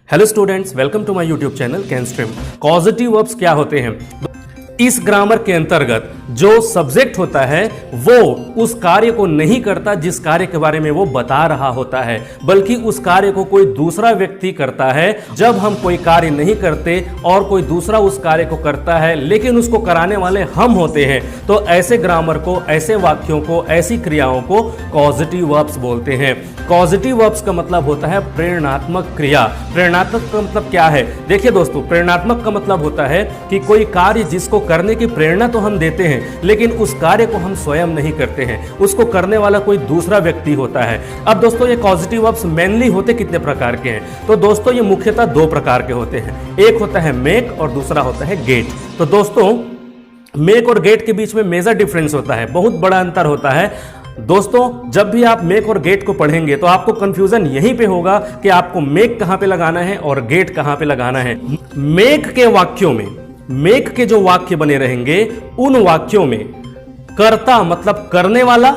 Hello students, welcome to my YouTube channel कैनस्ट्रीम। Causative verbs क्या होते हैं? इस ग्रामर के अंतर्गत जो सब्जेक्ट होता है वो उस कार्य को नहीं करता जिस कार्य के बारे में वो बता रहा होता है, बल्कि उस कार्य को कोई दूसरा व्यक्ति करता है। जब हम कोई कार्य नहीं करते और कोई दूसरा उस कार्य को करता है लेकिन उसको कराने वाले हम होते हैं, तो ऐसे ग्रामर को, ऐसे वाक्यों को, ऐसी क्रियाओं को कॉजेटिव वर्ब्स बोलते हैं। कॉजेटिव वर्ब्स का मतलब होता है प्रेरणात्मक क्रिया। प्रेरणात्मक का मतलब क्या है? देखिए दोस्तों, प्रेरणात्मक का मतलब होता है कि कोई कार्य जिसको करने की प्रेरणा तो हम देते हैं लेकिन उस कार्य को हम स्वयं नहीं करते हैं, उसको करने वाला कोई दूसरा व्यक्ति होता है। अब दोस्तों, ये पॉजिटिव वर्ब्स मेनली होते कितने प्रकार के हैं? तो दोस्तों, ये मुख्यतः दो प्रकार के होते हैं। एक होता है मेक और दूसरा होता है गेट। तो दोस्तों, मेक और गेट के बीच में मेजर डिफरेंस होता है, बहुत बड़ा अंतर होता है। दोस्तों, जब भी आप मेक और गेट को पढ़ेंगे तो आपको कंफ्यूजन यहीं पे होगा कि आपको मेक कहां पे लगाना है और गेट कहां पे लगाना है। मेक के वाक्यों में, मेक के जो वाक्य बने रहेंगे उन वाक्यों में कर्ता मतलब करने वाला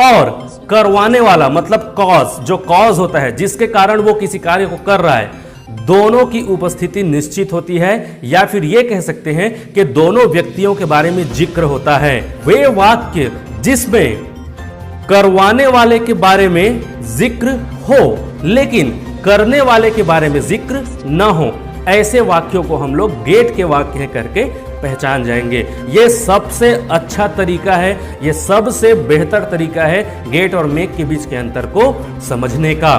और करवाने वाला मतलब कॉज, जो कॉज होता है जिसके कारण वो किसी कार्य को कर रहा है, दोनों की उपस्थिति निश्चित होती है, या फिर यह कह सकते हैं कि दोनों व्यक्तियों के बारे में जिक्र होता है। वे वाक्य जिसमें करवाने वाले के बारे में जिक्र हो लेकिन करने वाले के बारे में जिक्र ना हो, ऐसे वाक्यों को हम लोग गेट के वाक्य करके पहचान जाएंगे। ये सबसे अच्छा तरीका है, ये सबसे बेहतर तरीका है गेट और मेक के बीच के अंतर को समझने का।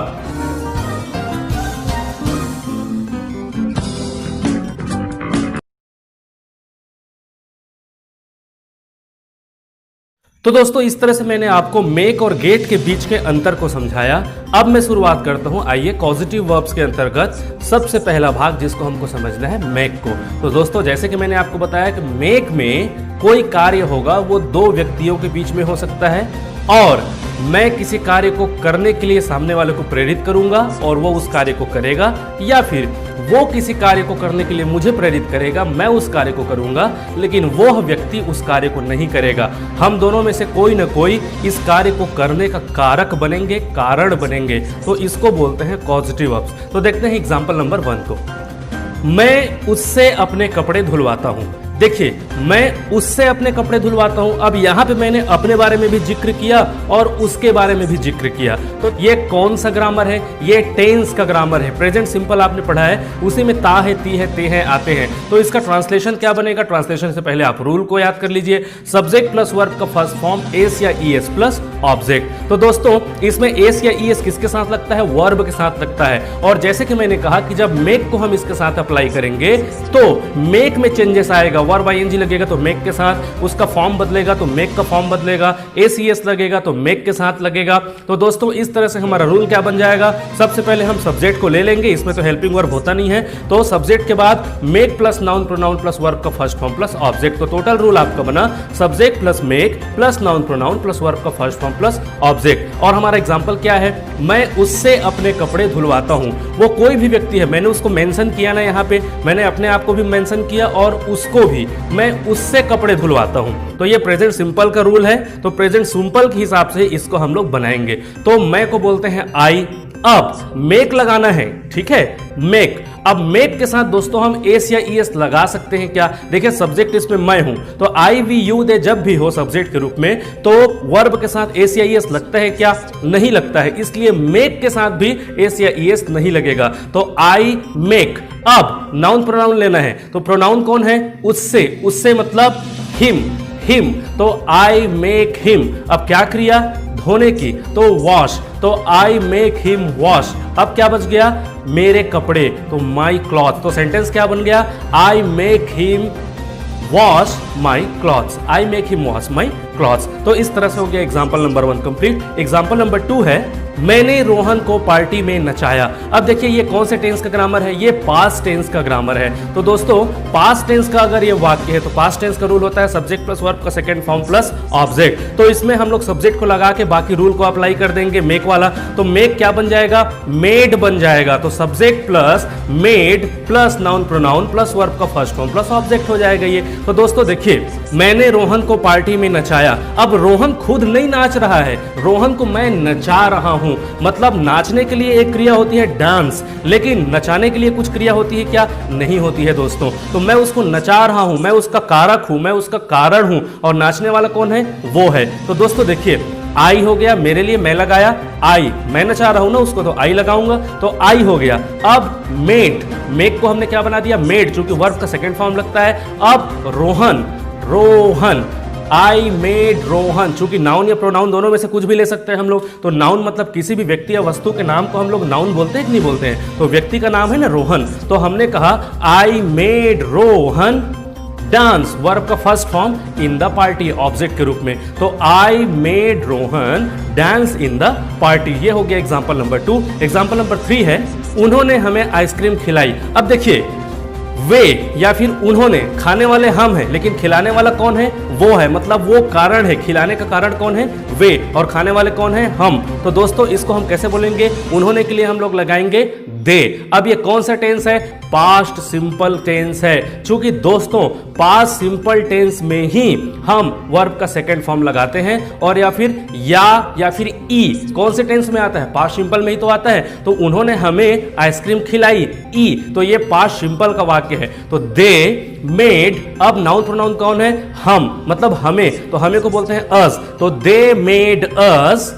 तो दोस्तों, इस तरह से मैंने आपको मेक और गेट के बीच के अंतर को समझाया। अब मैं शुरुआत करता हूं। आइए, पॉजिटिव वर्ब्स के अंतर्गत सबसे पहला भाग जिसको हमको समझना है, मेक को। तो दोस्तों, जैसे कि मैंने आपको बताया कि मेक में कोई कार्य होगा वो दो व्यक्तियों के बीच में हो सकता है, और मैं किसी कार्य को करने के लिए सामने वाले को प्रेरित करूंगा और वो उस कार्य को करेगा, या फिर वो किसी कार्य को करने के लिए मुझे प्रेरित करेगा, मैं उस कार्य को करूंगा लेकिन वो व्यक्ति उस कार्य को नहीं करेगा। हम दोनों में से कोई ना कोई इस कार्य को करने का कारक बनेंगे, कारण बनेंगे। तो इसको बोलते हैं पॉजिटिव वर्ब्स। तो देखते हैं एग्जांपल नंबर 1 को। मैं उससे अपने कपड़े धुलवाता हूं। देखिए, मैं उससे अपने कपड़े धुलवाता हूं। अब यहां पे मैंने अपने बारे में भी जिक्र किया और उसके बारे में भी जिक्र किया। तो ये कौन सा ग्रामर है? ये टेंस का ग्रामर है। प्रेजेंट सिंपल आपने पढ़ा है, उसी में ता है, ती है, ते हैं, आते हैं। तो इसका ट्रांसलेशन क्या बनेगा? ट्रांसलेशन से पहले आप रूल को याद कर लीजिए। सब्जेक्ट प्लस वर्ब का फर्स्ट फॉर्म एस या ईएस प्लस ऑब्जेक्ट। तो दोस्तों, इसमें एस या ईएस किसके साथ लगता है? वर्ब के साथ लगता है। और जैसे कि मैंने कहा कि जब मेक को हम इसके साथ अप्लाई करेंगे तो मेक में चेंजेस आएगा। वर्ब आईएनजी लगेगा तो मेक के साथ, उसका फॉर्म बदलेगा तो मेक का फॉर्म बदलेगा, एसीएस लगेगा तो मेक के साथ लगेगा। तो दोस्तों, इस तरह से हमारा रूल क्या बन जाएगा? सबसे पहले हम सब्जेक्ट को ले लेंगे, इसमें तो हेल्पिंग वर्ब होता नहीं है, तो सब्जेक्ट के बाद make plus noun pronoun plus verb का फर्स्ट फॉर्म प्लस ऑब्जेक्ट। तो टोटल रूल आपका बना subject plus make plus noun pronoun plus verb का फर्स्ट फॉर्म प्लस ऑब्जेक्ट। और हमारा एग्जांपल क्या है? मैं उससे अपने कपड़े धुलवाता हूं। वो कोई भी व्यक्ति है, मैंने उसको मेंशन किया ना, यहाँ पे मैंने अपने आप को भी मेंशन किया और उसको भी, मैं उससे कपड़े धुलवाता हूं। तो ये प्रेजेंट सिंपल का रूल है, तो प्रेजेंट सिंपल के हिसाब से इसको हम लोग बनाएंगे। तो मैं को बोलते हैं आई। अब मेक लगाना है, ठीक है, मेक। अब मेक के साथ दोस्तों हम एस या ईएस लगा सकते हैं क्या? देखिए, सब्जेक्ट इसमें मैं हूं, तो आई वी यू दे जब भी हो सब्जेक्ट के रूप में, तो वर्ब के साथ एस या ईएस लगता है क्या? नहीं लगता है। इसलिए मेक के साथ भी एस या ईएस नहीं लगेगा। तो आई मेक। अब नाउन प्रोनाउन लेना है, तो प्रोनाउन कौन है? उससे। उससे मतलब हिम, हिम। तो आई मेक हिम। अब क्या क्रिया? धोने की, तो वॉश। तो आई मेक हिम वॉश। अब क्या बच गया? मेरे कपड़े, तो माई क्लॉथ। तो सेंटेंस क्या बन गया? I make him wash my clothes. I make him wash my clothes. तो इस तरह से हो गया example number 1 complete. Example number 2 है, मैंने रोहन को पार्टी में नचाया। अब देखिए, ये कौन से टेंस का ग्रामर है? ये पास्ट टेंस का ग्रामर है। तो दोस्तों, पास्ट टेंस का अगर ये वाक्य है तो पास्ट टेंस का रूल होता है सब्जेक्ट प्लस वर्ब का सेकंड फॉर्म प्लस ऑब्जेक्ट। तो इसमें हम लोग सब्जेक्ट को लगा के बाकी रूल को अप्लाई कर देंगे, मेक वाला। तो मेक क्या बन जाएगा? मेड बन जाएगा। तो subject plus made plus noun pronoun plus verb का फर्स्ट फॉर्म प्लस ऑब्जेक्ट हो जाएगा ये। तो दोस्तों देखिए, मैंने रोहन को पार्टी में नचाया। अब रोहन खुद नहीं नाच रहा है, रोहन को मैं नचा रहा हूं। मतलब नाचने के लिए एक क्रिया होती है डांस, लेकिन नचाने के लिए कुछ क्रिया होती है क्या? नहीं होती है दोस्तों। तो मैं उसको नचा रहा हूं, मैं उसका कारक हूं, मैं उसका कारण हूं, और नाचने वाला कौन है? वो है। तो दोस्तों देखिए, आई हो गया, मेरे लिए मैं लगाया आई, मैं नचा रहा हूं ना उसको, तो आई लगाऊंगा, तो आई हो गया। अब मेड, मेक को हमने क्या बना दिया? मेड, जो कि वर्ब का सेकंड फॉर्म लगता है। अब रोहन, रोहन, आई मेड रोहन, चूंकि नाउन या प्रोनाउन दोनों में से कुछ भी ले सकते हैं हम लोग। तो नाउन मतलब किसी भी व्यक्ति या वस्तु के नाम को हम लोग नाउन बोलते हैं कि नहीं बोलते हैं? तो व्यक्ति का नाम है ना रोहन, तो हमने कहा I made Rohan dance, verb का first form in the party, object के रूप में। तो I made Rohan dance in the party. ये हो गया एग्जांपल नंबर 2। एग्जांपल नंबर 3 है, उन्होंने हमें आइसक्रीम खिलाई। अब देखिए, वे या फिर उन्होंने, खाने वाले हम हैं, लेकिन खिलाने वाला कौन है? वो है, मतलब वो कारण है। खिलाने का कारण कौन है? वे, और खाने वाले कौन है? हम। तो दोस्तों इसको हम कैसे बोलेंगे? उन्होंने के लिए हम लोग लगाएंगे दे। अब ये कौन सा टेंस है? पास्ट सिंपल टेंस है। चूंकि दोस्तों पास्ट सिंपल टेंस में ही हम वर्ब का सेकंड फॉर्म लगाते हैं, और या फिर ई कौन से टेंस में आता है? पास्ट सिंपल में ही तो आता है। तो उन्होंने हमें आइसक्रीम खिलाई, ई, तो ये पास्ट सिंपल का वाक्य है। तो दे मेड, अब नाउन प्रोनाउन कौन है? हम, मतलब हमें, तो हमें को बोलते हैं अस। तो दे मेड अस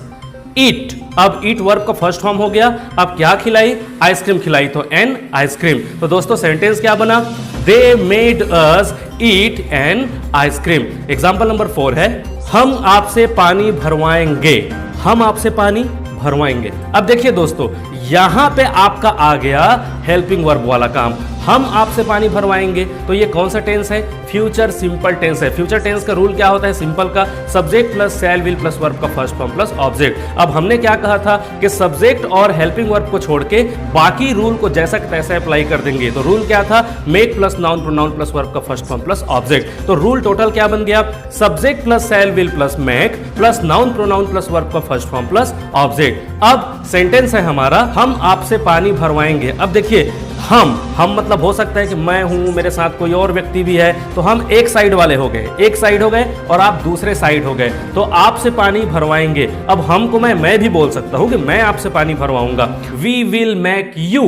ईट। अब ईट वर्ब का फर्स्ट फॉर्म हो गया। अब क्या खिलाई? आइसक्रीम खिलाई, तो एन आइसक्रीम। तो दोस्तों सेंटेंस क्या बना? They made us eat an ice cream. Example number 4 है, हम आपसे पानी भरवाएंगे। हम आपसे पानी भरवाएंगे। अब देखिए दोस्तों, यहां पे आपका आ गया हेल्पिंग वर्ब वाला काम। हम आपसे पानी भरवाएंगे, तो ये कौन सा टेंस है? फ्यूचर सिंपल टेंस है। फ्यूचर टेंस का रूल क्या होता है? सिंपल का subject plus shell will plus verb का फर्स्ट फॉर्म प्लस ऑब्जेक्ट। अब हमने क्या कहा था कि सब्जेक्ट और हेल्पिंग वर्ब को छोड़ के बाकी रूल को जैसा तैसा अप्लाई कर देंगे। तो रूल क्या था? Make plus noun pronoun plus verb का फर्स्ट फॉर्म प्लस ऑब्जेक्ट। तो रूल टोटल क्या बन गया? Subject plus shell will plus make plus noun pronoun plus verb का फर्स्ट फॉर्म प्लस ऑब्जेक्ट। अब सेंटेंस है हमारा, हम आपसे पानी भरवाएंगे। अब देखिए, हम मतलब हो सकता है कि मैं हूं, मेरे साथ कोई और व्यक्ति भी है, तो हम एक साइड वाले हो गए, एक साइड हो गए और आप दूसरे साइड हो गए। तो आपसे पानी भरवाएंगे। अब हम को मैं भी बोल सकता हूं कि मैं आपसे पानी भरवाऊंगा। We will make you.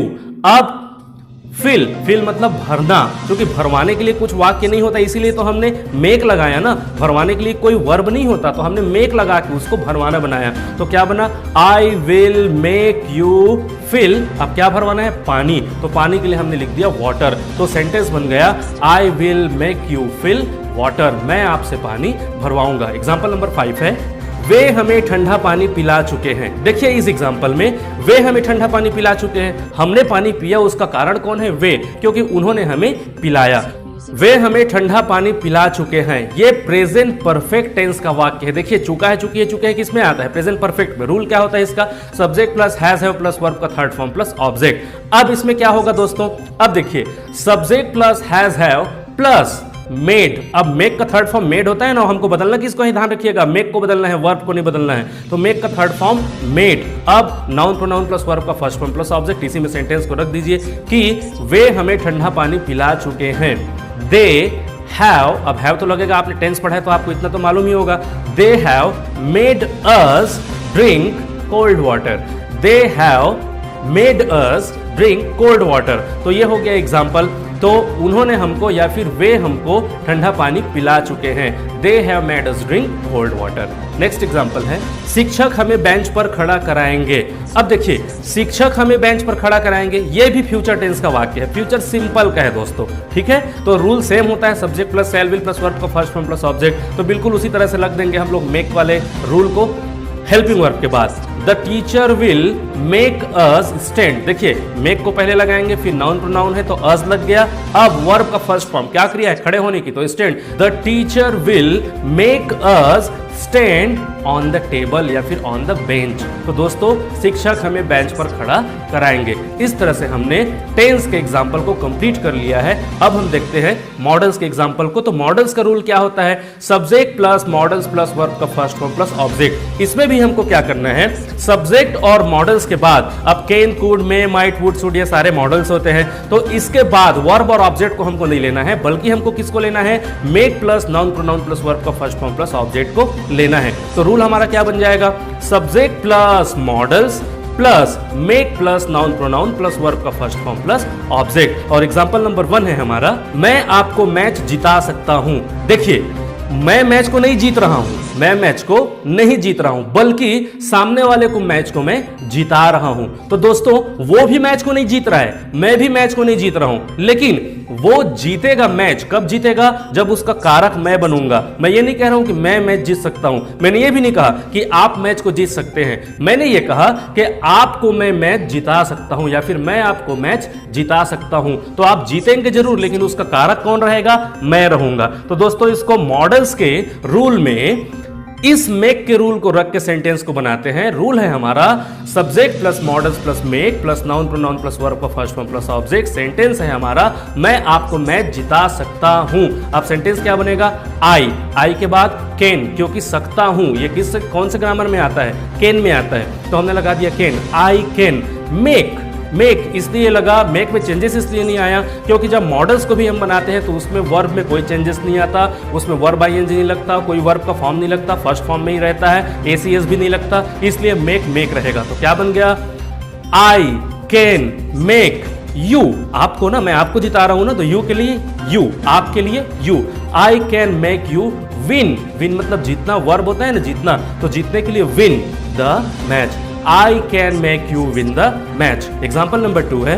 अब फिल मतलब भरना, क्योंकि भरवाने के लिए कुछ वाक्य नहीं होता, इसीलिए तो हमने मेक लगाया ना। भरवाने के लिए कोई वर्ब नहीं होता, तो हमने मेक लगा के उसको भरवाना बनाया। तो क्या बना? I will make you fill. अब क्या भरवाना है? पानी। तो पानी के लिए हमने लिख दिया वाटर। तो सेंटेंस बन गया, I will make you fill water. मैं आपसे पानी भरवाऊंगा। एग्जाम्पल नंबर 5 है, वे हमें ठंडा पानी पिला चुके हैं। देखिए इस एग्जाम्पल में वे हमें ठंडा पानी पिला चुके हैं। हमने पानी पिया, उसका कारण कौन है? वे, क्योंकि उन्होंने हमें पिलाया। वे हमें ठंडा पानी पिला चुके हैं, ये प्रेजेंट परफेक्ट टेंस का वाक्य है। देखिए चुका है, चुकी है, चुके हैं किस में आता है? प्रेजेंट परफेक्ट में। रूल क्या होता है इसका? Subject plus has have plus verb का थर्ड फॉर्म प्लस ऑब्जेक्ट। अब इसमें क्या होगा दोस्तों? अब देखिए, subject plus has have plus made. अब मेक का थर्ड फॉर्म मेड होता है ना, हमको बदलना किसको है? ध्यान रखिएगा, मेक को बदलना है, वर्ब को नहीं बदलना है। तो मेक का थर्ड फॉर्म मेड। अब नाउन प्रोनाउन प्लस वर्ब का फर्स्ट फॉर्म प्लस ऑब्जेक्ट। इसी में सेंटेंस को रख दीजिए कि वे हमें ठंडा पानी पिला चुके हैं। दे हैव, अब हैव तो लगेगा, आपने टेंस पढ़ा है तो आपको इतना तो मालूम ही होगा। They have made us drink cold water. They have made us drink cold water. तो ये हो गया एग्जाम्पल। तो उन्होंने हमको या फिर वे हमको ठंडा पानी पिला चुके हैं। They have made us drink cold water. Next example है, शिक्षक हमें बेंच पर खड़ा कराएंगे। अब देखिए, शिक्षक हमें बेंच पर खड़ा कराएंगे, ये भी फ्यूचर टेंस का वाक्य है, फ्यूचर सिंपल का है दोस्तों, ठीक है। तो रूल सेम होता है, subject plus shell will plus verb का फर्स्ट फॉर्म प्लस ऑब्जेक्ट। तो बिल्कुल उसी तरह से लग देंगे हम लोग मेक वाले रूल को हेल्पिंग वर्ब के बाद। The teacher will make us stand. देखिए मेक को पहले लगाएंगे, फिर नाउन प्रोनाउन है तो अस लग गया। अब वर्ब का फर्स्ट फॉर्म क्या क्रिया है? खड़े होने की, तो stand. The teacher will make us stand on the table या फिर ऑन द बेंच। तो दोस्तों शिक्षक हमें बेंच पर खड़ा कराएंगे। इस तरह से हमने टेंस के एग्जाम्पल को कंप्लीट कर लिया है। अब हम देखते हैं मॉडल्स के एग्जाम्पल को। तो मॉडल्स का रूल क्या होता है? Subject plus models plus verb का फर्स्ट फॉर्म प्लस ऑब्जेक्ट। इसमें भी हमको क्या करना है? सब्जेक्ट और मॉडल्स के बाद अब can, could, may, might, would, should ये सारे मॉडल्स होते हैं। तो इसके बाद वर्ब और ऑब्जेक्ट को हमको नहीं लेना है, बल्कि हमको किसको लेना है, make plus noun pronoun plus verb का फर्स्ट फॉर्म प्लस ऑब्जेक्ट को लेना है। तो रूल हमारा क्या बन जाएगा, subject plus models plus make plus noun pronoun plus verb का फर्स्ट फॉर्म प्लस ऑब्जेक्ट। और एग्जांपल नंबर 1 है हमारा, मैं आपको मैच जिता सकता हूं। देखिए, मैं मैच को नहीं जीत रहा हूं, मैं मैच को नहीं जीत रहा हूं, बल्कि सामने वाले को मैच को मैं जिता रहा हूं। तो दोस्तों, वो भी मैच को नहीं जीत रहा है, मैं भी मैच को नहीं जीत रहा हूं, लेकिन वो जीतेगा मैच, कब जीतेगा, जब उसका कारक मैं बनूंगा। मैं ये नहीं कह रहा हूं कि मैं मैच जीत सकता हूं, मैंने ये भी नहीं कहा कि आप मैच को जीत सकते हैं, मैंने ये कहा कि आपको मैं मैच जिता सकता हूं या फिर मैं आपको मैच जिता सकता हूं। तो आप जीतेंगे जरूर, लेकिन उसका कारक कौन रहेगा, मैं रहूंगा। तो दोस्तों, इसको मॉडल्स के रूल में इस मेक के रूल को रख के सेंटेंस को बनाते हैं। रूल है हमारा subject plus models plus make plus noun pronoun plus verb का first form plus object. Sentence है हमारा, मैं आपको मैच जिता सकता हूं। अब सेंटेंस क्या बनेगा, आई के बाद कैन, क्योंकि सकता हूं ये कौन से ग्रामर में आता है, कैन में आता है, तो हमने लगा दिया कैन। आई कैन मेक इसलिए लगा, मेक में चेंजेस इसलिए नहीं आया क्योंकि जब मॉडल्स को भी हम बनाते हैं तो उसमें वर्ब में कोई चेंजेस नहीं आता, उसमें वर्ब आईएनजी नहीं लगता, कोई वर्ब का फॉर्म नहीं लगता, फर्स्ट फॉर्म में ही रहता है, एसीएस भी नहीं लगता, इसलिए मेक रहेगा। तो क्या बन गया, आई कैन मेक यू। आपको ना, मैं आपको जिता रहा हूं ना, तो यू के लिए यू, आपके लिए you. I can make you win मतलब जीतना, वर्ब होता है ना जीतना, तो जीतने के लिए win the match. I can make you win the match। Example number 2 है,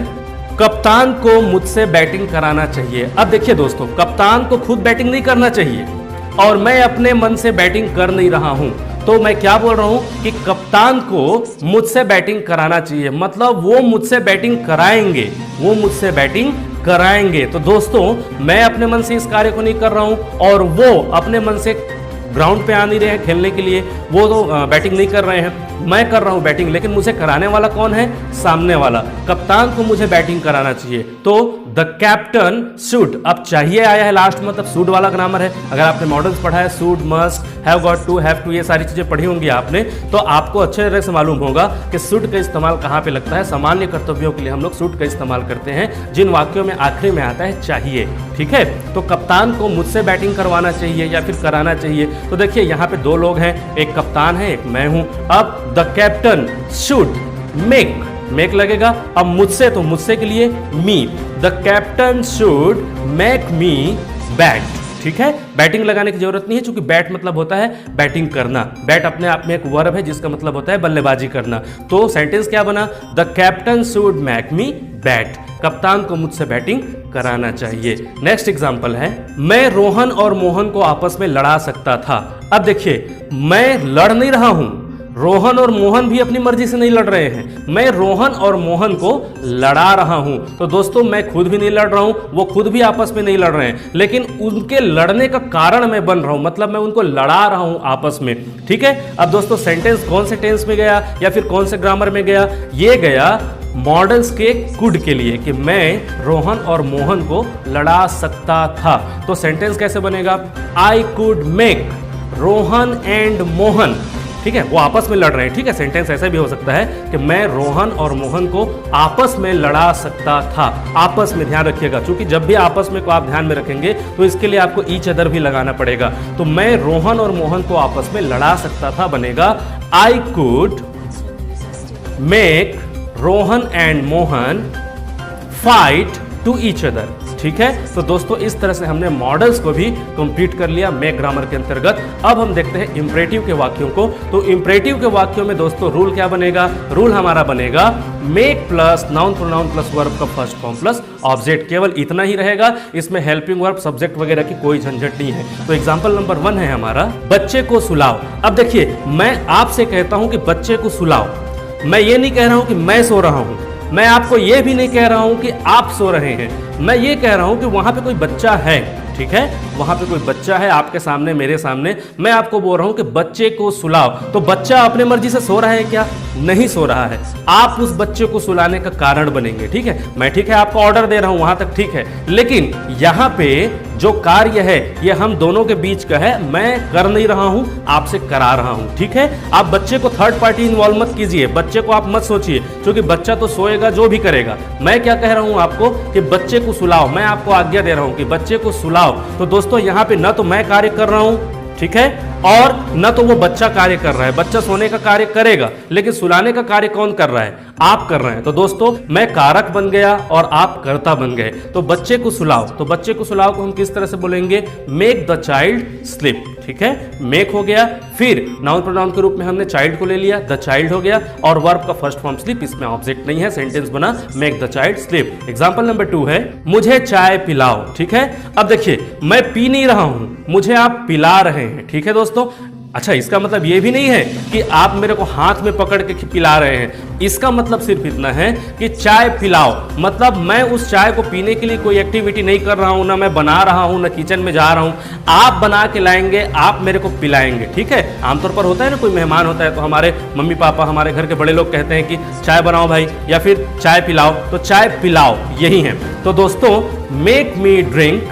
कप्तान को मुझसे बैटिंग कराना चाहिए। अब देखिए दोस्तों, कप्तान को खुद बैटिंग नहीं करना चाहिए और मैं अपने मन से बैटिंग कर नहीं रहा हूं, तो मैं क्या बोल रहा हूं कि कप्तान को मुझसे बैटिंग कराना चाहिए, मतलब वो मुझसे बैटिंग कराएंगे, वो मुझसे बैटिंग कराएंगे। तो दोस्तों, मैं अपने मन से इस कार्य को नहीं कर रहा हूं और वो अपने मन से ग्राउंड पे आ नहीं रहे हैं खेलने के लिए, वो तो बैटिंग नहीं कर रहे हैं, मैं कर रहा हूं बैटिंग, लेकिन मुझे कराने वाला कौन है, सामने वाला। कप्तान को मुझे बैटिंग कराना चाहिए, तो द कैप्टन शुड, अब चाहिए आया है लास्ट, मतलब शुड वाला ग्रामर है। अगर आपने मॉडल्स पढ़ा है, should, must, have got to, have to, ये सारी चीजें पढ़ी होंगी आपने, तो आपको अच्छे तरह से मालूम होगा कि शुड का इस्तेमाल कहां पे लगता है। सामान्य कर्तव्यों के लिए हम लोग शुड का इस्तेमाल करते हैं, जिन वाक्यों में आखिरी में आता है चाहिए, ठीक है। तो कप्तान को मुझसे बैटिंग करवाना चाहिए या फिर कराना चाहिए। तो देखिए, यहाँ पे 2 लोग हैं, एक कप्तान है, एक मैं हूं। अब द कैप्टन शुड मेक लगेगा, अब मुझसे, तो मुझसे के लिए me, the captain should make me bat, ठीक है। बैटिंग लगाने की जरूरत नहीं है, क्योंकि बैट मतलब होता है बैटिंग करना, बैट अपने आप में एक वर्ब है जिसका मतलब होता है बल्लेबाजी करना। तो सेंटेंस क्या बना, the captain should make me bat, कप्तान को मुझसे बैटिंग कराना चाहिए। नेक्स्ट एग्जांपल है, मैं रोहन और मोहन को आपस में लड़ा सकता था। अब देखिए, मैं लड़ नहीं रहा हूं, रोहन और मोहन भी अपनी मर्जी से नहीं लड़ रहे हैं, मैं रोहन और मोहन को लड़ा रहा हूं। तो दोस्तों, मैं खुद भी नहीं लड़ रहा हूं, वो खुद भी आपस में नहीं लड़ रहे हैं, लेकिन उनके लड़ने का कारण मैं बन रहा हूं, मतलब मैं उनको लड़ा रहा हूं आपस में, ठीक है। अब दोस्तों, सेंटेंस कौन से टेंस में गया या फिर कौन से ग्रामर में गया, ये गया मॉडल्स के कुड के लिए, कि मैं रोहन और मोहन को लड़ा सकता था। तो सेंटेंस कैसे बनेगा, I could make Rohan and Mohan, ठीक है, वो आपस में लड़ रहे हैं, ठीक है। सेंटेंस ऐसा भी हो सकता है कि मैं रोहन और मोहन को आपस में लड़ा सकता था। आपस में ध्यान रखिएगा, क्योंकि जब भी आपस में को आप ध्यान में रखेंगे तो इसके लिए आपको ईच अदर भी लगाना पड़ेगा। तो मैं रोहन और मोहन को आपस में लड़ा सकता था बनेगा, I could make Rohan and Mohan fight to each other, ठीक है। तो दोस्तों, इस तरह से हमने मॉडल्स को भी कंप्लीट कर लिया मेक ग्रामर के अंतर्गत। अब हम देखते हैं इंपरेटिव के वाक्यों को। तो इंपरेटिव के वाक्यों में दोस्तों रूल क्या बनेगा, रूल हमारा बनेगा make plus noun pronoun plus verb का फर्स्ट फॉर्म प्लस ऑब्जेक्ट, केवल इतना ही रहेगा, इसमें हेल्पिंग वर्ब सब्जेक्ट वगैरह की कोई झंझट नहीं है। तो एग्जाम्पल नंबर 1 है हमारा, बच्चे को सुलाओ। अब देखिए, मैं आपसे कहता हूं कि बच्चे को सुलाओ, मैं ये नहीं कह रहा हूं कि मैं सो रहा हूं, मैं आपको ये भी नहीं कह रहा हूं कि आप सो रहे हैं, मैं ये कह रहा हूं कि वहां पे कोई बच्चा है, ठीक है, वहां पे कोई बच्चा है आपके सामने, मेरे सामने, मैं आपको बोल रहा हूं कि बच्चे को सुलाओ, तो बच्चा अपने मर्जी से सो रहा है क्या? नहीं सो रहा है। आप उस बच्चे को सुलाने का कारण बनेंगे, ठीक है? मैं ठीक है आपको ऑर्डर दे रहा हूं, वहां तक ठीक है, लेकिन यहां पे जो कार्य है ये हम दोनों के बीच का है, मैं कर नहीं रहा हूं, आपसे करा रहा हूं, ठीक है? आप बच्चे को थर्ड पार्टी इन्वॉल्व मत कीजिए, बच्चे को आप मत सोचिए, क्योंकि बच्चा तो सोएगा जो भी करेगा। मैं क्या कह रहा हूं आपको कि बच्चे को सुलाओ, मैं आपको आज्ञा दे रहा हूं कि बच्चे को सुलाओ। तो दोस्तों यहां पे ना तो मैं कार्य कर रहा हूं, ठीक है, और न तो वो बच्चा कार्य कर रहा है। बच्चा सोने का कार्य करेगा, लेकिन सुलाने का कार्य कौन कर रहा है? आप कर रहे हैं। तो दोस्तों मैं कारक बन गया और आप कर्ता बन गए। तो बच्चे को सुलाओ, तो बच्चे को सुलाओ को हम किस तरह से बोलेंगे? मेक द चाइल्ड स्लीप, ठीक है? मेक हो गया, फिर नाउन प्रोनाउन के रूप में हमने चाइल्ड को ले लिया, द चाइल्ड हो गया, और वर्ब का फर्स्ट फॉर्म स्लीप, इसमें ऑब्जेक्ट नहीं है, सेंटेंस बना make the child sleep. Example number 2 है मुझे चाय पिलाओ, ठीक है? अब देखिए मैं पी नहीं रहा हूं, मुझे आप पिला रहे हैं, ठीक है दोस्तों? अच्छा, इसका मतलब ये भी नहीं है कि आप मेरे को हाथ में पकड़ के पिला रहे हैं। इसका मतलब सिर्फ इतना है कि चाय पिलाओ, मतलब मैं उस चाय को पीने के लिए कोई एक्टिविटी नहीं कर रहा हूं, ना मैं बना रहा हूं, ना किचन में जा रहा हूं, आप बना के लाएंगे, आप मेरे को पिलाएंगे, ठीक है? आमतौर पर होता है ना, कोई मेहमान होता है तो हमारे मम्मी पापा, हमारे घर के बड़े लोग कहते हैं कि चाय बनाओ भाई, या फिर चाय पिलाओ, तो चाय पिलाओ यही है। तो दोस्तों make me drink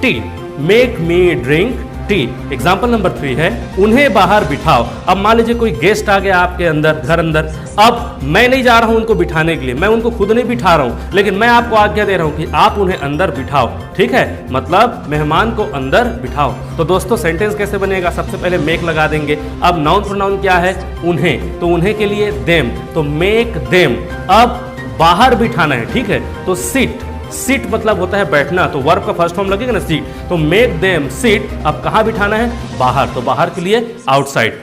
tea, make me drink tea. Example number 3 है उन्हें बाहर बिठाओ। अब मान लीजिए कोई गेस्ट आ गया आपके अंदर, घर अंदर, अब मैं नहीं जा रहा हूं उनको बिठाने के लिए, मैं उनको खुद नहीं बिठा रहा हूं, लेकिन मैं आपको आज्ञा दे रहा हूं कि आप उन्हें अंदर बिठाओ, ठीक है? मतलब मेहमान को अंदर बिठाओ। तो दोस्तों सेंटेंस कैसे बनेगा? सबसे पहले मेक लगा देंगे। अब नाउन प्रोनाउन क्या है? उन्हें, तो उन्हें के लिए देम, तो मेक देम। अब बाहर बिठाना है, ठीक है? तो सिट, सीट मतलब होता है बैठना, तो वर्ब का फर्स्ट फॉर्म लगेगा ना सीट, तो मेक देम सीट। अब कहां बिठाना है? बाहर, तो बाहर के लिए आउटसाइड।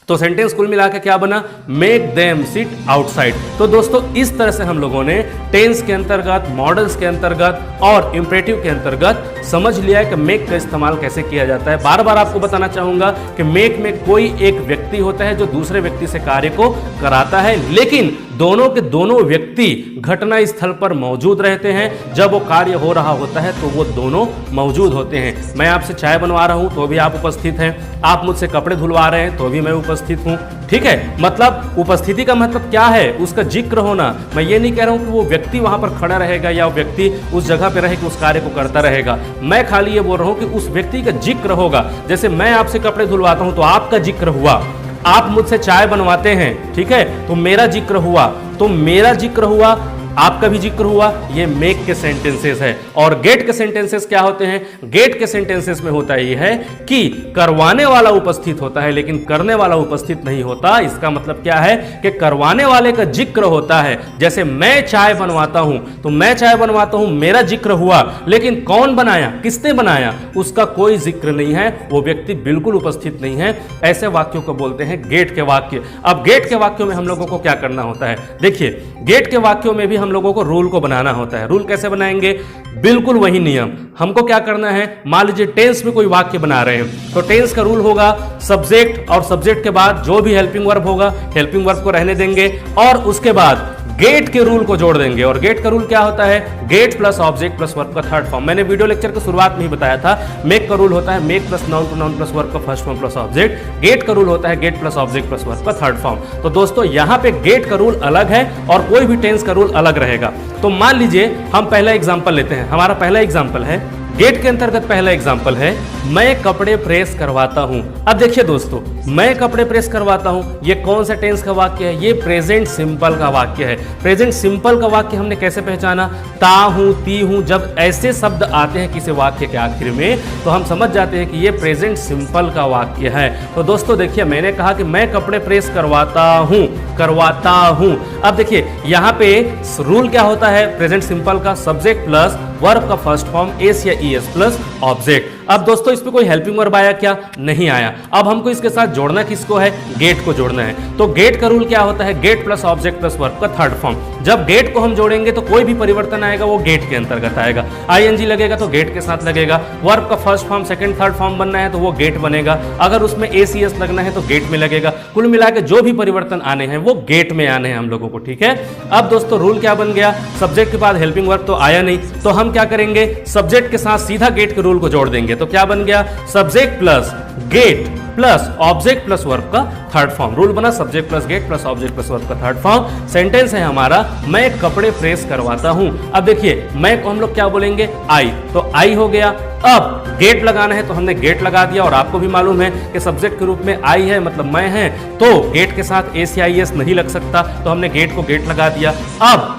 तो सेंटेंस कुल मिला के क्या बना? Make them sit outside. तो दोस्तों इस तरह से हम लोगों ने टेंस के अंतर्गत, मॉडल्स के अंतर्गत और इंपरेटिव के अंतर्गत समझ लिया है कि मेक का इस्तेमाल कैसे किया जाता है। बार बार आपको बताना चाहूंगा कि मेक में कोई एक व्यक्ति होता है जो दूसरे व्यक्ति से कार्य को कराता है, लेकिन दोनों के दोनों व्यक्ति घटना स्थल पर मौजूद रहते हैं। जब वो कार्य हो रहा होता है तो वो दोनों मौजूद होते हैं। मैं आपसे चाय बनवा रहा हूं तो भी आप उपस्थित हैं, आप मुझसे कपड़े धुलवा रहे हैं तो भी मैं उपस्थित हूं, ठीक है? मतलब उपस्थिति का मतलब क्या है? उसका जिक्र होना। मैं ये नहीं कह रहा हूं कि वो व्यक्ति वहां पर खड़ा रहेगा या वो व्यक्ति उस जगह पर रह के उस कार्य को करता रहेगा। मैं खाली ये बोल रहा हूं कि उस व्यक्ति का जिक्र होगा। जैसे मैं आपसे कपड़े धुलवाता हूं तो आपका जिक्र हुआ, आप मुझसे चाय बनवाते हैं, ठीक है, तो मेरा जिक्र हुआ, तो मेरा जिक्र हुआ, आपका भी जिक्र हुआ। ये मेक के सेंटेंसेस है। और गेट के सेंटेंसेस क्या होते हैं? गेट के सेंटेंसेस में होता ये है कि करवाने वाला उपस्थित होता है लेकिन करने वाला उपस्थित नहीं होता। इसका मतलब क्या है कि करवाने वाले का जिक्र होता है। जैसे मैं चाय बनवाता हूं तो मैं चाय बनवाता हूं, मेरा जिक्र हुआ, लेकिन कौन बनाया, किसने बनाया, उसका कोई जिक्र नहीं है, वो व्यक्ति बिल्कुल उपस्थित नहीं है। ऐसे वाक्यों को बोलते हैं गेट के वाक्य। अब गेट के वाक्यों में हम लोगों को क्या करना होता है? देखिए गेट के वाक्यों में भी हम लोगों को रूल को बनाना होता है। रूल कैसे बनाएंगे? बिल्कुल वही नियम। हमको क्या करना है? मान लीजिए टेंस में कोई वाक्य बना रहे हैं तो टेंस का रूल होगा सब्जेक्ट, और सब्जेक्ट के बाद जो भी हेल्पिंग वर्ब होगा हेल्पिंग वर्ब को रहने देंगे, और उसके बाद गेट के रूल को जोड़ देंगे। और गेट का रूल क्या होता है? Get plus object plus verb का थर्ड फॉर्म। मैंने वीडियो लेक्चर की शुरुआत में ही बताया था। मेक का रूल होता है make plus noun pronoun plus verb का first form plus object. Get का रूल होता है get plus object plus verb का थर्ड फॉर्म। तो दोस्तों यहाँ पे गेट का रूल अलग है और कोई भी टेंस का रूल अलग रहेगा। तो मान लीजिए हम पहला एग्जाम्पल लेते हैं। हमारा पहला एग्जाम्पल है गेट के अंतर्गत, पहला एग्जाम्पल है मैं कपड़े प्रेस करवाता हूं। अब देखिए दोस्तों, मैं कपड़े प्रेस करवाता हूं, ये कौन सा टेंस का वाक्य है? ये प्रेजेंट सिंपल का वाक्य है। प्रेजेंट सिंपल का वाक्य हमने कैसे पहचाना? ता हूं, ती हूं, जब ऐसे शब्द आते हैं किसी वाक्य के आखिर में तो हम समझ जाते हैं कि ये प्रेजेंट सिंपल का वाक्य है। तो दोस्तों देखिए, मैंने कहा कि मैं कपड़े प्रेस करवाता हूं, करवाता हूं। अब देखिए यहाँ पे रूल क्या होता है? प्रेजेंट सिंपल का सब्जेक्ट प्लस वर्ब का फर्स्ट फॉर्म एस या ईएस प्लस ऑब्जेक्ट। अब दोस्तों इसमें कोई हेल्पिंग वर्ब आया क्या? नहीं आया। अब हमको इसके साथ जोड़ना किसको है? गेट को जोड़ना है। तो गेट का रूल क्या होता है? Get plus object plus verb का थर्ड फॉर्म। जब गेट को हम जोड़ेंगे तो कोई भी परिवर्तन आएगा वो गेट के अंतर्गत आएगा। आईएनजी लगेगा तो गेट के साथ लगेगा। वर्ब का first form second third form बनना है तो वो गेट बनेगा। अगर उसमें एसीएस लगना है तो गेट में लगेगा। कुल मिला के जो भी परिवर्तन आने हैं वो गेट में आने हैं हम लोगों को, ठीक है? अब दोस्तों रूल क्या बन गया? सब्जेक्ट के बाद हेल्पिंग वर्ब तो आया नहीं, तो हम क्या करेंगे? सब्जेक्ट के साथ सीधा गेट के रूल को जोड़ देंगे। तो क्या बन गया, subject plus gate plus object plus verb का थर्ड फॉर्म। रूल बना subject plus gate plus object plus verb का थर्ड फॉर्म। सेंटेंस है हमारा, मैं कपड़े प्रेस करवाता हूं। अब देखिए मैं को हम लोग क्या बोलेंगे, आई, तो आई हो गया। अब गेट लगाना है तो हमने गेट लगा दिया, और आपको भी मालूम है कि सब्जेक्ट के रूप में आई है मतलब मैं है, तो गेट के साथ एस या आई एस नहीं लग सकता, तो हमने गेट को गेट लगा दिया। अब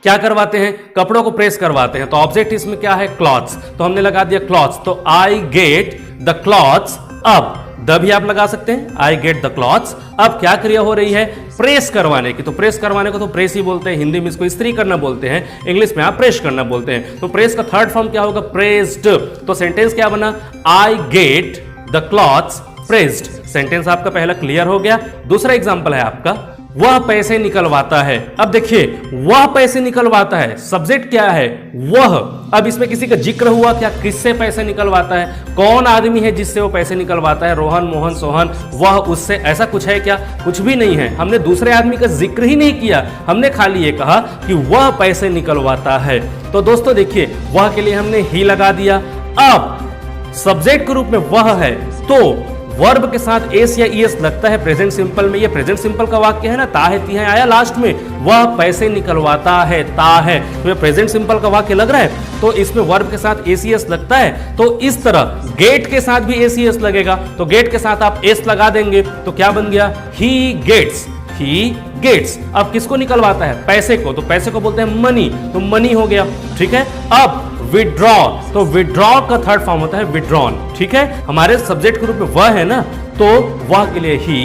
क्या करवाते हैं, कपड़ों को प्रेस करवाते हैं, तो ऑब्जेक्ट इसमें क्या है, क्लॉथ्स, तो हमने लगा दिया क्लॉथ्स, तो आई गेट द क्लॉथ्स। अब द भी आप लगा सकते हैं, आई गेट द क्लॉथ्स। अब क्या क्रिया हो रही है, प्रेस करवाने की, तो प्रेस करवाने को तो प्रेस ही बोलते हैं, हिंदी में इसको इस्त्री करना बोलते हैं, इंग्लिश में आप प्रेस करना बोलते हैं। तो प्रेस का थर्ड फॉर्म क्या होगा, प्रेस्ड। तो सेंटेंस क्या बना, I get the clothes pressed. Sentence आपका पहला क्लियर हो गया। दूसरा एग्जांपल है आपका, वह पैसे निकलवाता है। अब देखिए वह पैसे निकलवाता है, सब्जेक्ट क्या है, वह। अब इसमें किसी का जिक्र हुआ क्या, किससे पैसे निकलवाता है, कौन आदमी है जिससे वो पैसे निकलवाता है, रोहन, मोहन, सोहन, वह, उससे, ऐसा कुछ है क्या, कुछ भी नहीं है। हमने दूसरे आदमी का जिक्र ही नहीं किया, हमने खाली ये कहा कि वह पैसे निकलवाता है। तो दोस्तों देखिए वह के लिए हमने ही लगा दिया। अब सब्जेक्ट के रूप में वह है, तो वर्ब के साथ एस या ईएस लगता है प्रेजेंट सिंपल में। ये प्रेजेंट सिंपल का वाक्य है ना, ता है ती है आया लास्ट में, वह पैसे निकलवाता है, ता है, तो ये प्रेजेंट सिंपल का वाक्य लग रहा है, तो इसमें वर्ब के साथ एसीएस लगता है। तो इस तरह गेट के साथ भी एसीएस लगेगा, तो गेट के साथ आप एस लगा देंगे, तो क्या बन गया, ही गेट्स, ही गेट्स। अब किसको निकलवाता है, पैसे को, तो पैसे को बोलते हैं मनी, तो मनी हो गया, ठीक है। अब विड्रॉ, तो विड्रॉ का थर्ड फॉर्म होता है विड्रॉन, ठीक है। हमारे सब्जेक्ट के रूप में वह है ना, तो वह के लिए ही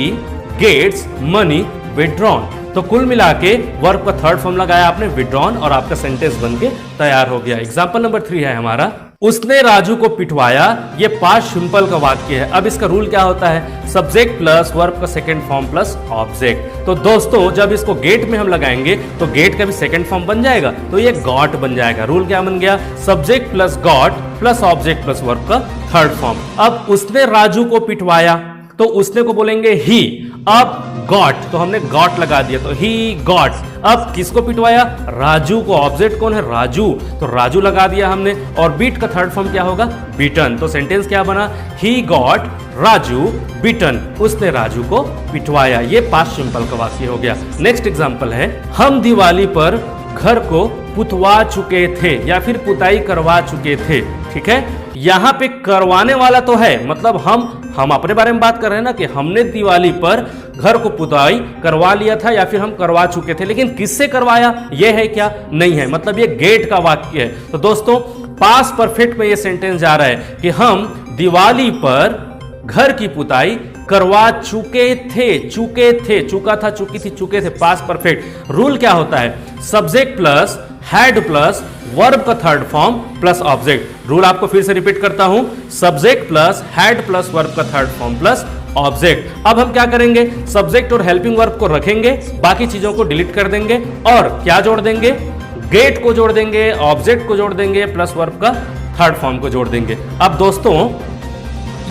गेट्स मनी विड्रॉन। तो कुल मिला के वर्ब का थर्ड फॉर्म लगाया आपने विड्रॉन, और आपका सेंटेंस बन के तैयार हो गया। एग्जाम्पल नंबर 3 है हमारा, उसने राजू को पिटवाया। ये पास्ट सिंपल का वाक्य है। अब इसका रूल क्या होता है, सब्जेक्ट प्लस वर्ब का सेकंड फॉर्म प्लस ऑब्जेक्ट। तो दोस्तों जब इसको गेट में हम लगाएंगे तो गेट का भी सेकंड फॉर्म बन जाएगा, तो ये गॉट बन जाएगा। रूल क्या बन गया, subject plus got plus object plus verb का थर्ड फॉर्म। अब उसने राजू को पिटवाया, तो उसने को बोलेंगे ही। अब गॉट, तो हमने गॉट लगा दिया, तो ही गॉट। अब किसको पिटवाया, राजू को, ऑब्जेक्ट कौन है, राजू, तो राजू लगा दिया हमने। और बीट का थर्ड फॉर्म क्या होगा, बीटन। तो सेंटेंस क्या बना, ही गॉट राजू बीटन, उसने राजू को पिटवाया। ये पास्ट सिंपल का वाक्य हो गया। नेक्स्ट एग्जांपल है, हम दिवाली पर घर को पुतवा चुके थे, या फिर पुताई करवा चुके थे, ठीक है। यहां पे करवाने वाला तो है, मतलब हम अपने बारे में बात कर रहे हैं ना, कि हमने दिवाली पर घर को पुताई करवा लिया था, या फिर हम करवा चुके थे, लेकिन किससे करवाया ये है क्या, नहीं है, मतलब ये गेट का वाक्य है। तो दोस्तों पास्ट परफेक्ट में ये सेंटेंस जा रहा है कि हम दिवाली पर घर की पुताई करवा चुके थे, चुका था, चुकी थी, चुके थे, पास्ट परफेक्ट। रूल क्या होता है, subject plus had plus verb का third form plus object. Rule आपको फिर से रिपीट करता हूं, subject plus had plus verb का थर्ड फॉर्म प्लस ऑब्जेक्ट। अब हम क्या करेंगे, सब्जेक्ट और हेल्पिंग वर्ब को रखेंगे, बाकी चीजों को डिलीट कर देंगे, और क्या जोड़ देंगे, गेट को जोड़ देंगे, ऑब्जेक्ट को जोड़ देंगे, प्लस वर्ब का थर्ड फॉर्म को जोड़ देंगे। अब दोस्तों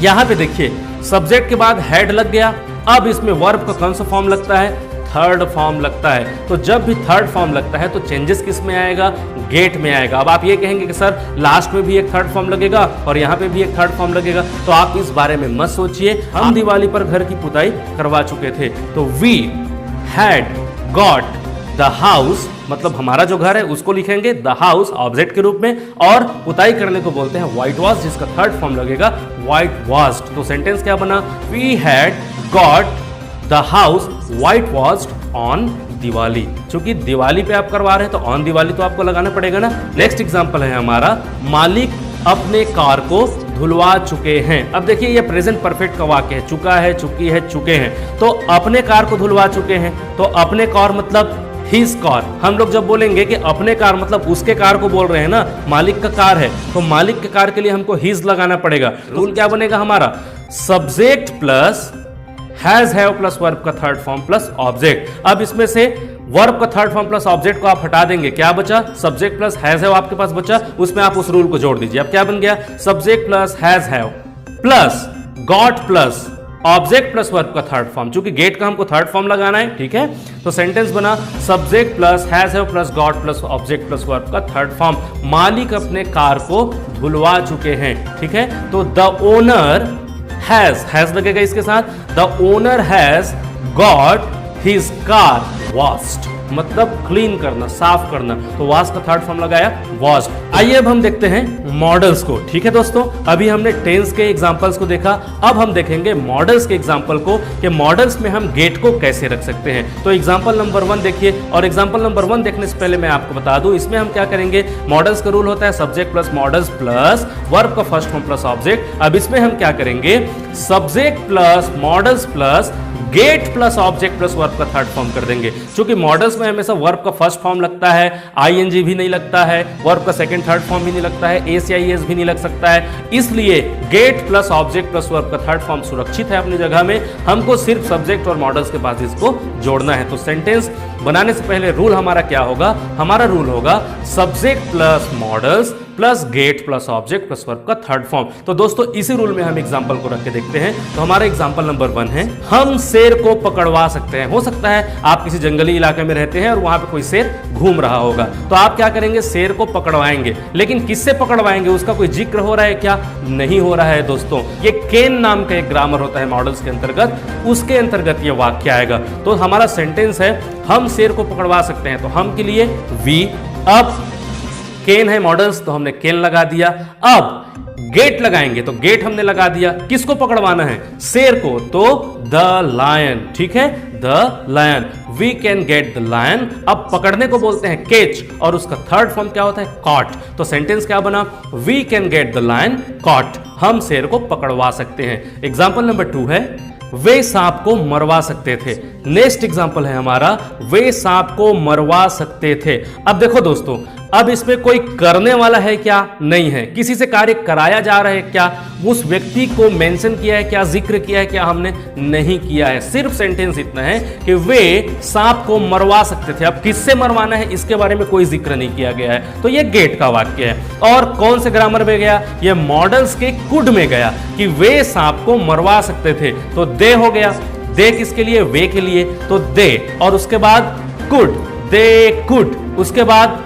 यहां पे देखिए सब्जेक्ट के बाद हेड लग गया, अब इसमें वर्ब का कौन सा फॉर्म लगता है, थर्ड फॉर्म लगता है। तो जब भी थर्ड फॉर्म लगता है तो चेंजेस किस में आएगा, गेट में आएगा। अब आप ये कहेंगे कि सर लास्ट में भी एक थर्ड फॉर्म लगेगा और यहाँ पे भी एक थर्ड फॉर्म लगेगा, तो आप इस बारे में मत सोचिए। हम दिवाली पर घर की पुताई करवा चुके थे, तो we had got the house, मतलब हमारा जो घर है उसको लिखेंगे द हाउस ऑब्जेक्ट के रूप में, और पुताई करने को बोलते हैं व्हाइट वॉश, जिसका थर्ड फॉर्म लगेगा व्हाइट वॉश्ड। तो सेंटेंस क्या बना, we had got the house white washed on Diwali. क्योंकि दिवाली पे आप करवा रहे हैं तो ऑन दिवाली तो आपको लगाना पड़ेगा ना। नेक्स्ट एग्जांपल है हमारा, मालिक अपने कार को धुलवा चुके हैं। अब देखिए ये प्रेजेंट परफेक्ट का वाक्य है, चुका है, चुकी है, चुके हैं, तो अपने कार को धुलवा चुके हैं, तो अपने कार मतलब हिज कार। हम लोग जब बोलेंगे कि अपने कार मतलब उसके कार को बोल रहे हैं ना, मालिक का कार है, तो मालिक के कार के लिए हमको हिज लगाना पड़ेगा। रूल क्या बनेगा हमारा, subject plus has have plus verb का थर्ड फॉर्म प्लस ऑब्जेक्ट। अब इसमें से वर्ब का थर्ड फॉर्म प्लस ऑब्जेक्ट को आप हटा देंगे, क्या बचा, सब्जेक्ट प्लस हैज हैव आपके पास बचा, उसमें आप उस रूल को जोड़ दीजिए। अब क्या बन गया, subject plus has have plus got plus object plus verb का थर्ड फॉर्म, चूंकि गेट का हमको थर्ड फॉर्म लगाना है, ठीक है। तो सेंटेंस बना subject plus has have plus got plus object plus verb का थर्ड फॉर्म। मालिक अपने कार को धुलवा चुके हैं, ठीक है। तो द ओनर हैज लगेगा इसके साथ, the owner has got his car washed, मतलब क्लीन करना, साफ करना। तो वॉश का थर्ड फॉर्म लगाया वॉश्ड। आइए अब हम देखते हैं मॉडल्स को, ठीक है दोस्तों। अभी हमने टेंस के एग्जांपल्स को देखा, अब हम देखेंगे मॉडल्स के एग्जांपल को कि मॉडल्स में हम गेट को कैसे रख सकते हैं। तो एग्जांपल नंबर 1 देखिए, और एग्जांपल नंबर 1 देखने से पहले मैं आपको बता दूं, इसमें हम क्या करेंगे, मॉडल्स का रूल होता है subject plus models plus verb का फर्स्ट फॉर्म प्लस ऑब्जेक्ट। अब इसमें हम क्या करेंगे, subject plus models plus gate plus object plus verb का थर्ड फॉर्म कर देंगे। क्योंकि मॉडल्स में हमेशा वर्ब का फर्स्ट फॉर्म लगता है, आईएनजी भी नहीं लगता है, वर्ब का सेकंड थर्ड फॉर्म भी नहीं लगता है, एस या ईएस भी नहीं लग सकता है। इसलिए gate plus object plus verb का थर्ड फॉर्म सुरक्षित है अपनी जगह में, हमको सिर्फ सब्जेक्ट और मॉडल्स के पास इसको जोड़ना है। तो सेंटेंस बनाने से पहले रूल हमारा क्या होगा, हमारा रूल होगा subject plus models plus gate plus object plus verb का थर्ड फॉर्म। तो दोस्तों इसी रूल में हम एग्जांपल को रख के देखते हैं। तो हमारा एग्जांपल नंबर 1 है, हम शेर को पकड़वा सकते हैं। हो सकता है आप किसी जंगली इलाके में रहते हैं और वहां पे कोई शेर घूम रहा होगा, तो आप क्या करेंगे, शेर को पकड़वाएंगे। लेकिन किससे पकड़वाएंगे, उसका कोई जिक्र हो रहा है क्या, नहीं हो रहा है दोस्तों। ये केन नाम का एक ग्रामर होता है मॉडल्स के अंतर्गत, उसके अंतर्गत ये वाक्य आएगा। तो हमारा सेंटेंस है हम शेर को पकड़वा सकते हैं, तो हम के लिए वी। अब केन है मॉडल्स, तो हमने केन लगा दिया। अब गेट लगाएंगे, तो गेट हमने लगा दिया, किसको पकड़वाना है, शेर को, तो द लायन, ठीक है, the lion, we can get the lion. अब पकड़ने को बोलते हैं कैच, और उसका थर्ड फॉर्म क्या होता है, कॉट। तो सेंटेंस क्या बना, we can get the lion caught, हम शेर को पकड़वा सकते हैं। एग्जाम्पल नंबर 2 है, वे सांप को मरवा सकते थे। नेक्स्ट एग्जाम्पल है हमारा, वे सांप को मरवा सकते थे। अब देखो दोस्तों, अब इसमें कोई करने वाला है क्या, नहीं है, किसी से कार्य कराया जा रहा है क्या, उस व्यक्ति को मेंशन किया है क्या, जिक्र किया है क्या, हमने नहीं किया है। सिर्फ सेंटेंस इतना है कि वे सांप को मरवा सकते थे। अब किससे मरवाना है इसके बारे में कोई जिक्र नहीं किया गया है, तो ये गेट का वाक्य है। और कौन से ग्रामर में गया, ये मॉडल्स के कुड में गया कि वे सांप को मरवा सकते थे। तो दे हो गया, दे किसके लिए, वे के लिए, तो दे, और उसके बाद कुड, दे कुड, उसके बाद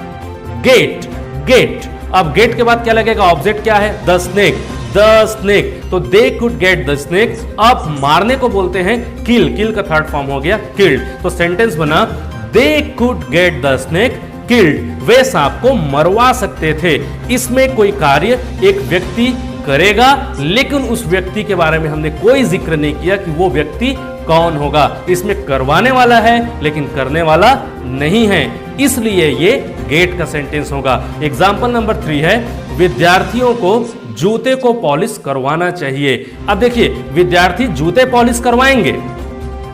गेट, गेट। अब गेट के बाद क्या लगेगा, ऑब्जेक्ट क्या है, द स्नेक, द स्नेक, तो दे कुड गेट द स्नेक। अब मारने को बोलते हैं किल, किल का थर्ड फॉर्म हो गया किल्ड। तो सेंटेंस बना they could get the snake killed, वे सांप को मरवा सकते थे। इसमें कोई कार्य एक व्यक्ति करेगा, लेकिन उस व्यक्ति के बारे में हमने कोई जिक्र नहीं किया कि वो व्यक्ति कौन होगा। इसमें करवाने वाला है लेकिन करने वाला नहीं है, इसलिए ये गेट का सेंटेंस होगा। एग्जाम्पल नंबर 3 है, विद्यार्थियों को जूते को पॉलिश करवाना चाहिए। अब देखिए, विद्यार्थी जूते पॉलिश करवाएंगे,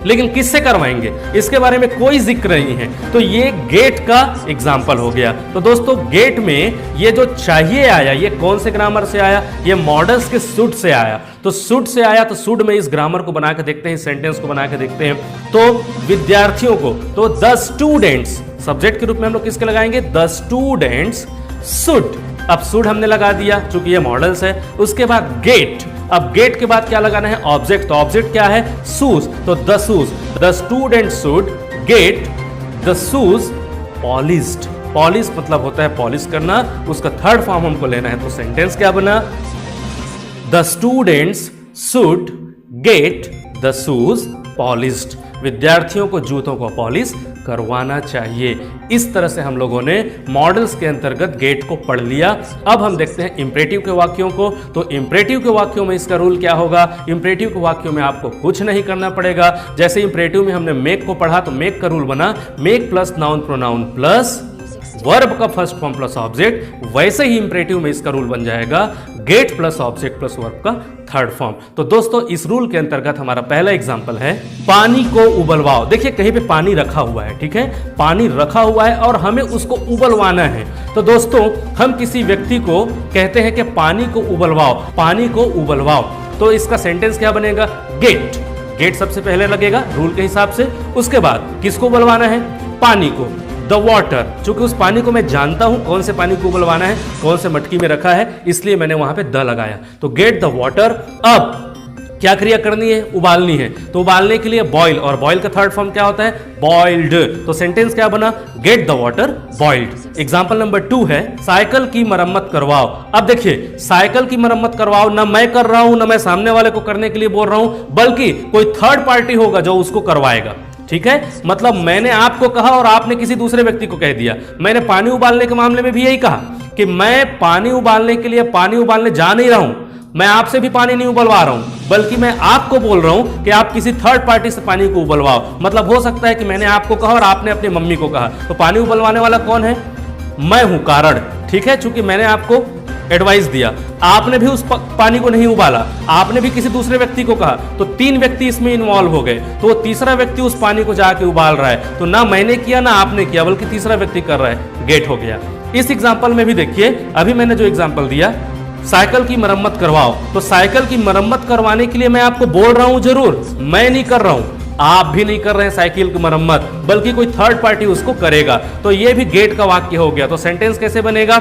लेकिन किससे करवाएंगे इसके बारे में कोई जिक्र नहीं है, तो ये गेट का एग्जाम्पल हो गया। तो दोस्तों गेट में ये जो चाहिए आया, ये कौन से ग्रामर से आया, ये मॉडल्स के शुड से आया। तो शुड से आया, तो शुड में इस ग्रामर को बना के देखते हैं, इस सेंटेंस को बना के देखते हैं। तो विद्यार्थियों को, तो द स्टूडेंट्स, सब्जेक्ट के रूप में हम लोग किसके लगाएंगे, द स्टूडेंट्स शुड। अब शुड हमने लगा दिया चूंकि ये मॉडल्स है। उसके बाद गेट, अब गेट के बाद क्या लगाना है, ऑब्जेक्ट। तो ऑब्जेक्ट क्या है, शूज, तो the shoes, the student should get the shoes polished. Polish मतलब होता है पॉलिश करना, उसका थर्ड फॉर्म हमको लेना है। तो सेंटेंस क्या बना, the students should get the shoes polished, विद्यार्थियों को जूतों को पॉलिश करवाना चाहिए। इस तरह से हम लोगों ने मॉडल्स के अंतर्गत गेट को पढ़ लिया। अब हम देखते हैं इंपरेटिव के वाक्यों को। तो इंपरेटिव के वाक्यों में इसका रूल क्या होगा, इंपरेटिव के वाक्यों में आपको कुछ नहीं करना पड़ेगा। जैसे इंपरेटिव में हमने मेक को पढ़ा, तो मेक का रूल बना make plus noun pronoun plus verb का फर्स्ट फॉर्म प्लस ऑब्जेक्ट। वैसे ही इंपरेटिव में इसका रूल बन जाएगा gate plus object plus verb का थर्ड फॉर्म। तो दोस्तों इस रूल के अंतर्गत हमारा पहला एग्जांपल है, पानी को उबलवाओ। देखिए कहीं पे पानी रखा हुआ है, ठीक है, पानी रखा हुआ है और हमें उसको उबलवाना है। तो दोस्तों हम किसी व्यक्ति को कहते हैं कि पानी को उबलवाओ, पानी को उबलवाओ, तो इसका सेंटेंस क्या बनेगा, गेट। गेट सबसे पहले लगेगा रूल के हिसाब से। उसके बाद किसको उबलवाना है, पानी को, द वाटर। चूंकि उस पानी को मैं जानता हूं कौन से पानी को उबलवाना है, कौन से मटकी में रखा है, इसलिए मैंने वहां पे द लगाया। तो गेट द वाटर। अब क्या क्रिया करनी है? उबालनी है। तो उबालने के लिए बॉयल, और बॉयल का थर्ड फॉर्म क्या होता है? बॉइल्ड। तो सेंटेंस क्या बना? Get the water boiled. Example number 2 है साइकिल की मरम्मत करवाओ। अब देखिए साइकिल की मरम्मत करवाओ ना मैं कर रहा हूं ना मैं सामने वाले को करने के लिए बोल रहा हूं, बल्कि कोई थर्ड पार्टी होगा जो उसको करवाएगा। ठीक है, मतलब मैंने आपको कहा और आपने किसी दूसरे व्यक्ति को कह दिया। मैंने पानी उबालने के मामले में भी यही कहा कि मैं पानी उबालने के लिए पानी उबालने जा नहीं रहा हूं, मैं आपसे भी पानी नहीं उबलवा रहा हूं, बल्कि मैं आपको बोल रहा हूं कि आप किसी थर्ड पार्टी से पानी को उबलवाओ। मतलब हो सकता है कि मैंने आपको कहा और आपने अपनी मम्मी को कहा, तो पानी उबलवाने वाला कौन है? मैं हूं कारण। ठीक है, चूंकि मैंने आपको एडवाइस दिया, आपने भी उस पानी को नहीं उबाला, आपने भी किसी दूसरे व्यक्ति को कहा, तो 3 व्यक्ति इसमें इन्वॉल्व हो गए। तो वो तीसरा व्यक्ति उस पानी को जाके उबाल रहा है, तो ना मैंने किया ना आपने किया, बल्कि तीसरा व्यक्ति कर रहा है, गेट हो गया। इस एग्जाम्पल में भी देखिए, अभी मैंने जो एग्जाम्पल दिया साइकिल की मरम्मत करवाओ, तो साइकिल की मरम्मत करवाने के लिए मैं आपको बोल रहा हूं जरूर, मैं नहीं कर रहा हूं, आप भी नहीं कर रहे हैं साइकिल की मरम्मत, बल्कि कोई थर्ड पार्टी उसको करेगा। तो ये भी गेट का वाक्य हो गया। तो सेंटेंस कैसे बनेगा?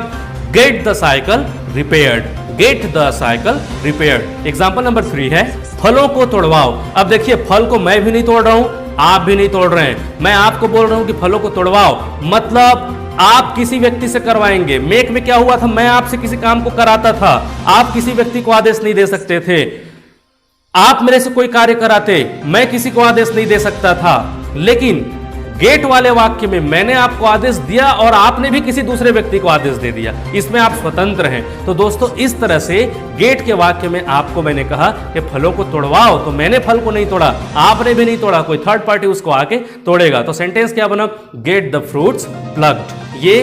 Get the cycle repaired, get the cycle repaired. Example number 3 है फलों को तोड़वाओ। अब देखिए फल को मैं भी नहीं तोड़ रहा हूं, आप भी नहीं तोड़ रहे हैं, मैं आपको बोल रहा हूं कि फलों को तोड़वाओ, मतलब आप किसी व्यक्ति से करवाएंगे। मेक में क्या हुआ था? मैं आपसे किसी काम को कराता था, आप किसी व्यक्ति को आदेश नहीं दे सकते थे। आप मेरे से कोई कार्य कराते, मैं किसी को आदेश नहीं दे सकता था। लेकिन गेट वाले वाक्य में मैंने आपको आदेश दिया और आपने भी किसी दूसरे व्यक्ति को आदेश दे दिया, इसमें आप स्वतंत्र हैं। तो दोस्तों इस तरह से गेट के वाक्य में आपको मैंने कहा कि फलों को तोड़वाओ, तो मैंने फल को नहीं तोड़ा, आपने भी नहीं तोड़ा, कोई थर्ड पार्टी उसको आके तोड़ेगा। तो सेंटेंस क्या बना? Get the fruits plucked. ये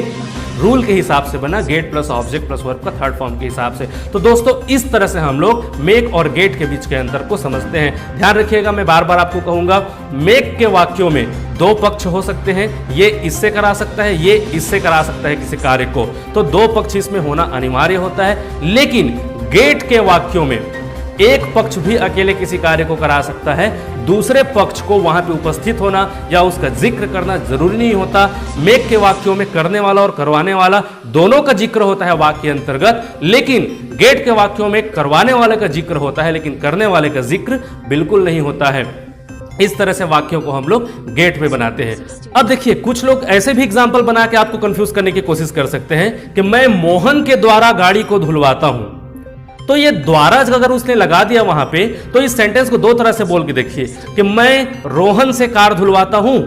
रूल के हिसाब से बना, get plus object plus verb का थर्ड फॉर्म के हिसाब से। तो दोस्तों इस तरह से हम लोग मेक और गेट के बीच के अंतर को समझते हैं। ध्यान रखिएगा, मैं बार बार आपको कहूंगा, मेक के वाक्यों में 2 पक्ष हो सकते हैं, ये इससे करा सकता है, ये इससे करा सकता है किसी कार्य को, तो 2 पक्ष इसमें होना अनिवार्य होता है। लेकिन गेट के वाक्यों में एक पक्ष भी अकेले किसी कार्य को करा सकता है, दूसरे पक्ष को वहां पे उपस्थित होना या उसका जिक्र करना जरूरी नहीं होता। मेक के वाक्यों में करने वाला और करवाने वाला दोनों का जिक्र होता है वाक्य अंतर्गत, लेकिन गेट के वाक्यों में करवाने वाले का जिक्र होता है लेकिन करने वाले का जिक्र बिल्कुल नहीं होता है। इस तरह से वाक्यों को हम लोग गेट में बनाते हैं। अब देखिए कुछ लोग ऐसे भी एग्जाम्पल बना के आपको कंफ्यूज करने की कोशिश कर सकते हैं कि मैं मोहन के द्वारा गाड़ी को धुलवाता हूं, तो ये द्वारा अगर उसने लगा दिया वहां पे, तो इस सेंटेंस को 2 तरह से बोल के देखिए कि मैं रोहन से कार धुलवाता हूं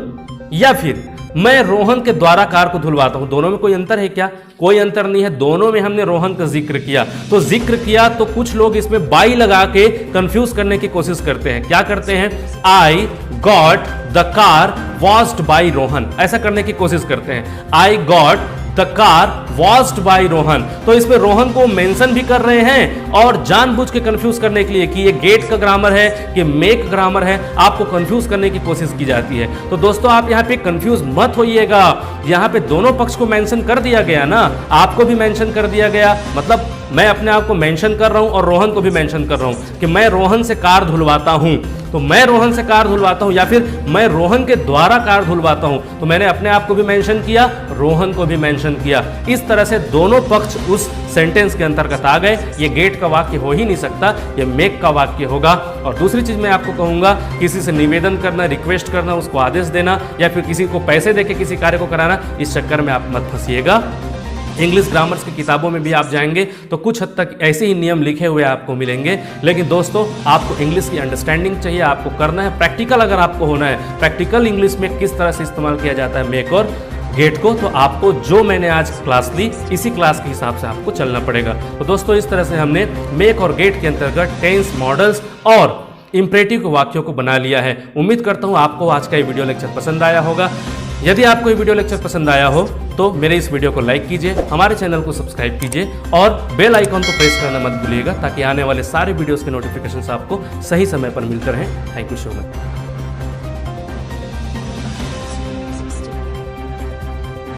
या फिर मैं रोहन के द्वारा कार को धुलवाता हूं। दोनों में कोई अंतर है क्या? कोई अंतर नहीं है, दोनों में हमने रोहन का जिक्र किया। तो जिक्र किया तो कुछ लोग इसमें बाई लगा के कंफ्यूज करने की कोशिश करते हैं। क्या करते हैं? I got the car washed by Rohan, ऐसा करने की कोशिश करते हैं। I got the car washed by Rohan, तो इसमें रोहन को मेंशन भी कर रहे हैं और जानबूझ के कंफ्यूज करने के लिए कि ये गेट का ग्रामर है कि मेक ग्रामर है, आपको कंफ्यूज करने की कोशिश की जाती है। तो दोस्तों आप यहाँ पे कंफ्यूज मत होइएगा, यहाँ पे दोनों पक्ष को मेंशन कर दिया गया ना, आपको भी मेंशन कर दिया गया, मतलब मैं अपने आप को मेंशन कर रहा हूं और रोहन को भी मेंशन कर रहा हूं कि मैं रोहन से कार धुलवाता हूं। तो मैं रोहन से कार धुलवाता हूं या फिर मैं रोहन के द्वारा कार धुलवाता हूं, तो मैंने अपने आप को भी मेंशन किया, रोहन को भी मेंशन किया। इस तरह से दोनों पक्ष उस सेंटेंस के अंतर्गत आ गए। ये गेट का वाक्य हो ही नहीं सकता, ये मेक का वाक्य होगा। और दूसरी चीज मैं आपको कहूंगा, किसी से निवेदन करना, रिक्वेस्ट करना, उसको आदेश देना या फिर किसी को पैसे देके किसी कार्य को कराना, इस चक्कर में आप मत फंसिएगा। इंग्लिश ग्रामर्स की किताबों में भी आप जाएंगे तो कुछ हद तक ऐसे ही नियम लिखे हुए आपको मिलेंगे। लेकिन दोस्तों आपको इंग्लिश की अंडरस्टैंडिंग चाहिए, आपको करना है प्रैक्टिकल। अगर आपको होना है प्रैक्टिकल इंग्लिश में किस तरह से इस्तेमाल किया जाता है मेक और गेट को, तो आपको जो मैंने आज क्लास ली इसी क्लास के हिसाब से आपको चलना पड़ेगा। तो दोस्तों इस तरह से हमने मेक और गेट के अंतर्गत टेंस, मॉडल्स और इंपरेटिव के वाक्यों को बना लिया है। उम्मीद करता हूँ आपको आज का ये वीडियो लेक्चर पसंद आया होगा। यदि आपको ये वीडियो लेक्चर पसंद आया हो तो मेरे इस वीडियो को लाइक कीजिए, हमारे चैनल को सब्सक्राइब कीजिए और बेल आइकॉन को प्रेस करना मत भूलिएगा, ताकि आने वाले सारे वीडियोस के नोटिफिकेशंस आपको सही समय पर मिलते रहें। Thank you so much.